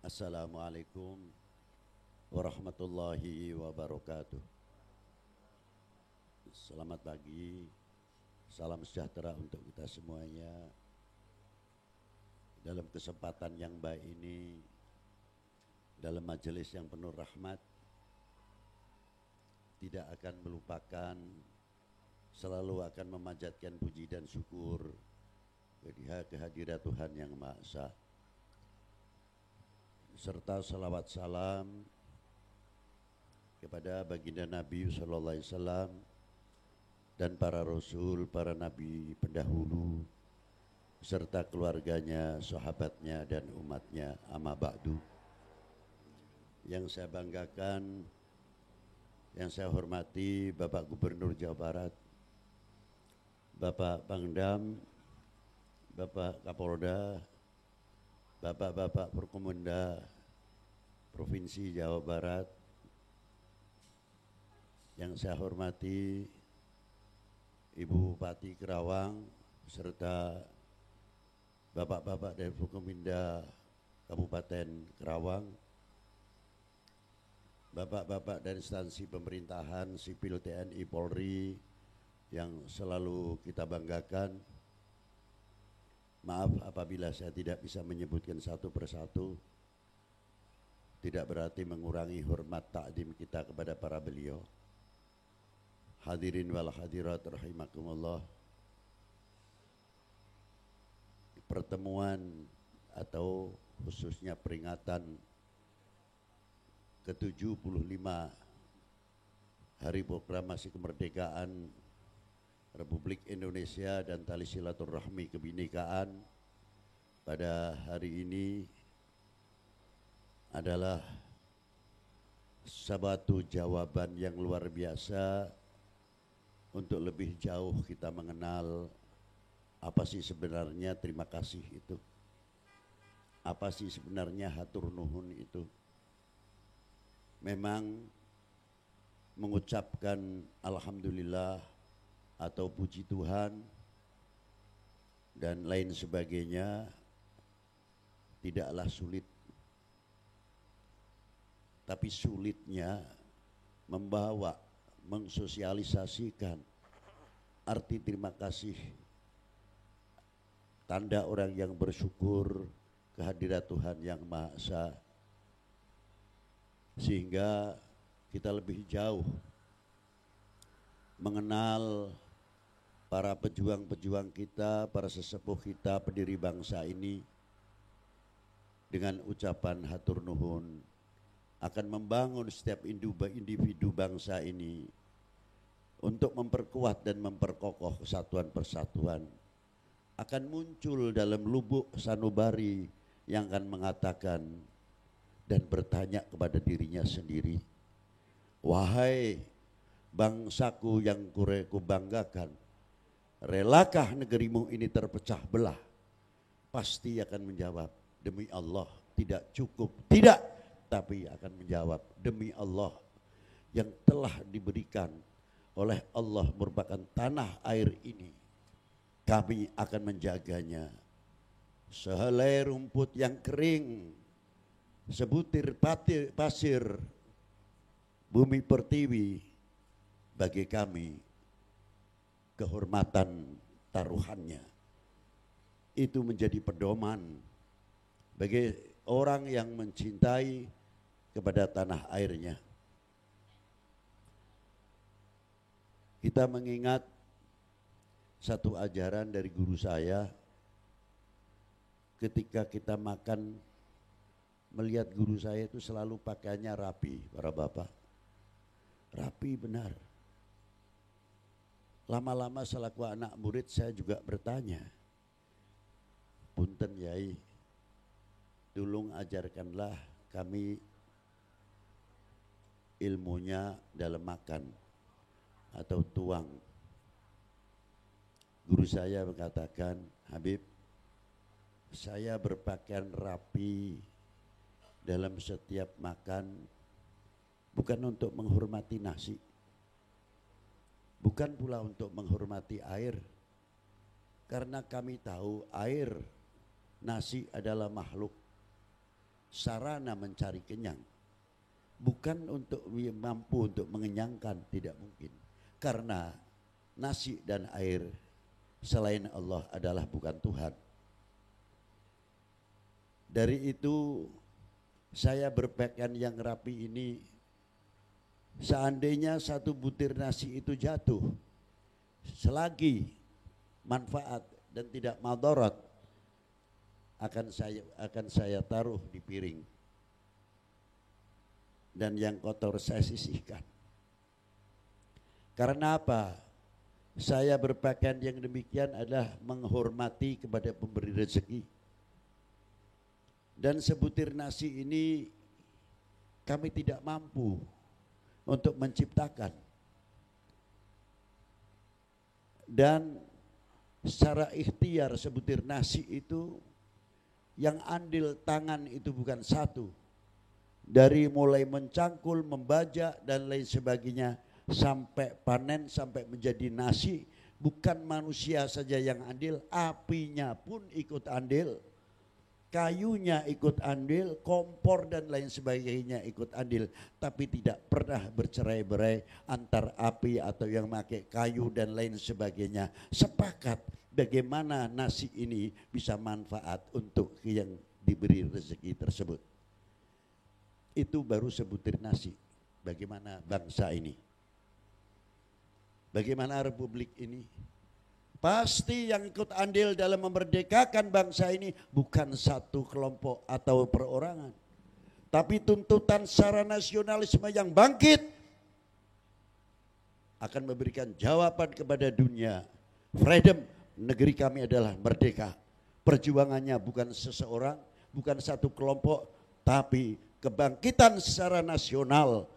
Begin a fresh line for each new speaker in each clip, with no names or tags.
Assalamualaikum warahmatullahi wabarakatuh. Selamat pagi, salam sejahtera untuk kita semuanya. Dalam kesempatan yang baik ini, dalam majelis yang penuh rahmat, tidak akan melupakan, selalu akan memanjatkan puji dan syukur kehadirat Tuhan yang Maha Esa, serta salawat salam kepada baginda Nabi sallallahu alaihi wasallam dan para rasul, para nabi pendahulu serta keluarganya, sahabatnya dan umatnya. Amma ba'du. Yang saya banggakan, yang saya hormati Bapak Gubernur Jawa Barat, Bapak Pangdam, Bapak Kapolda, Bapak-bapak Forkompimda Provinsi Jawa Barat, yang saya hormati Ibu Bupati Kerawang serta bapak-bapak dari Forkompimda Kabupaten Kerawang, bapak-bapak dari instansi pemerintahan sipil TNI Polri yang selalu kita banggakan. Maaf apabila saya tidak bisa menyebutkan satu persatu, tidak berarti mengurangi hormat takdim kita kepada para beliau. Hadirin wal hadirat rahimakumullah. Pertemuan atau khususnya peringatan ke-75 Hari Proklamasi Kemerdekaan Republik Indonesia dan Tali Silaturahmi Kebinekaan pada hari ini adalah satu jawaban yang luar biasa untuk lebih jauh kita mengenal apa sih sebenarnya terima kasih itu, apa sih sebenarnya hatur nuhun itu. Memang mengucapkan alhamdulillah atau puji Tuhan dan lain sebagainya tidaklah sulit, tapi sulitnya membawa, mensosialisasikan arti terima kasih, tanda orang yang bersyukur kehadirat Tuhan yang Maha Esa, sehingga kita lebih jauh mengenal para pejuang-pejuang kita, para sesepuh kita, pendiri bangsa ini. Dengan ucapan hatur nuhun akan membangun setiap individu bangsa ini untuk memperkuat dan memperkokoh kesatuan persatuan. Akan muncul dalam lubuk sanubari yang akan mengatakan dan bertanya kepada dirinya sendiri, wahai bangsaku yang kubanggakan, relakah negerimu ini terpecah belah? Pasti akan menjawab, demi Allah tidak cukup, tidak, tapi akan menjawab, demi Allah yang telah diberikan oleh Allah merupakan tanah air ini, kami akan menjaganya. Sehelai rumput yang kering, sebutir pasir, bumi pertiwi, bagi kami kehormatan taruhannya. Itu menjadi pedoman bagi orang yang mencintai kepada tanah airnya. Kita mengingat satu ajaran dari guru saya, ketika kita makan, melihat guru saya itu selalu pakaiannya rapi, para bapak. Rapi benar. Lama-lama selaku anak murid saya juga bertanya, punten Yai, tolong ajarkanlah kami ilmunya dalam makan atau tuang. Guru saya mengatakan, Habib, saya berpakaian rapi dalam setiap makan bukan untuk menghormati nasi, bukan pula untuk menghormati air, karena kami tahu air, nasi adalah makhluk. sarana mencari kenyang. Bukan untuk mampu untuk mengenyangkan, tidak mungkin. Karena nasi dan air selain Allah adalah bukan Tuhan. Dari itu saya berpakaian yang rapi ini, seandainya satu butir nasi itu jatuh, selagi manfaat dan tidak madarat, akan saya taruh di piring, dan yang kotor saya sisihkan. Karena apa? Saya berpakaian yang demikian adalah menghormati kepada pemberi rezeki. Dan sebutir nasi ini kami tidak mampu untuk menciptakan. Dan secara ikhtiar sebutir nasi itu, yang andil tangan itu bukan satu. Dari mulai mencangkul, membajak dan lain sebagainya, sampai panen, sampai menjadi nasi, bukan manusia saja yang andil, apinya pun ikut andil, kayunya ikut andil, kompor dan lain sebagainya ikut andil. Tapi tidak pernah bercerai-berai antar api atau yang pakai kayu dan lain sebagainya. Sepakat bagaimana nasi ini bisa manfaat untuk yang diberi rezeki tersebut. Itu baru sebutir nasi. Bagaimana bangsa ini? Bagaimana republik ini? Pasti yang ikut andil dalam memerdekakan bangsa ini bukan satu kelompok atau perorangan, tapi tuntutan secara nasionalisme yang bangkit akan memberikan jawaban kepada dunia. Freedom, negeri kami adalah merdeka. Perjuangannya bukan seseorang, bukan satu kelompok, tapi kebangkitan secara nasional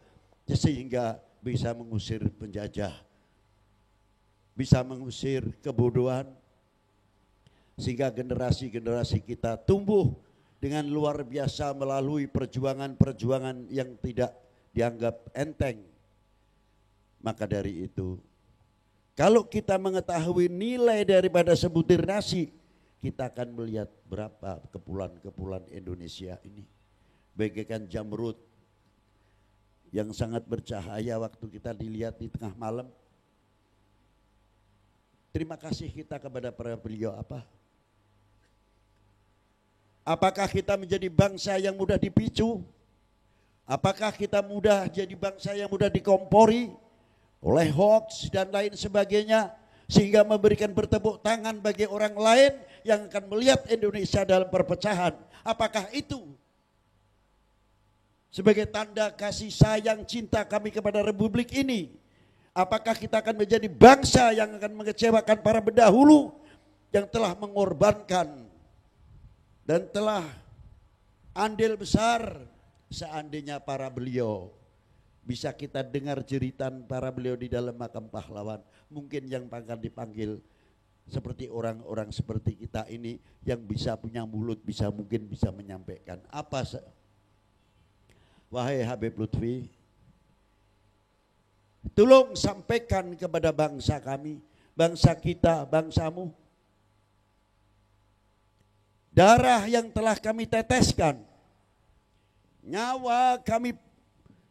sehingga bisa mengusir penjajah, bisa mengusir kebodohan, sehingga generasi-generasi kita tumbuh dengan luar biasa melalui perjuangan-perjuangan yang tidak dianggap enteng. Maka dari itu, kalau kita mengetahui nilai daripada sebutir nasi, kita akan melihat berapa kepulauan-kepulauan Indonesia ini bagaikan jamrud yang sangat bercahaya waktu kita dilihat di tengah malam. Terima kasih kita kepada para beliau apa? Apakah kita menjadi bangsa yang mudah dipicu? Apakah kita mudah jadi bangsa yang mudah dikompori oleh hoax dan lain sebagainya, sehingga memberikan bertepuk tangan bagi orang lain yang akan melihat Indonesia dalam perpecahan? Apakah itu sebagai tanda kasih sayang cinta kami kepada republik ini? Apakah kita akan menjadi bangsa yang akan mengecewakan para pendahulu yang telah mengorbankan dan telah andil besar? Seandainya para beliau bisa kita dengar jeritan para beliau di dalam makam pahlawan, mungkin yang akan dipanggil seperti orang-orang seperti kita ini yang bisa punya mulut, mungkin bisa menyampaikan apa. Wahai Habib Lutfi, tolong sampaikan kepada bangsa kami, bangsa kita, bangsamu, darah yang telah kami teteskan, nyawa kami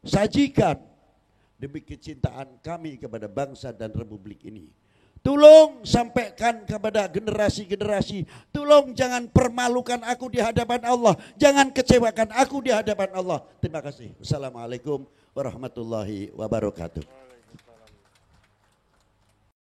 sajikan demi kecintaan kami kepada bangsa dan republik ini. Tolong sampaikan kepada generasi-generasi, tolong jangan permalukan aku di hadapan Allah, jangan kecewakan aku di hadapan Allah. Terima kasih. Assalamualaikum warahmatullahi wabarakatuh.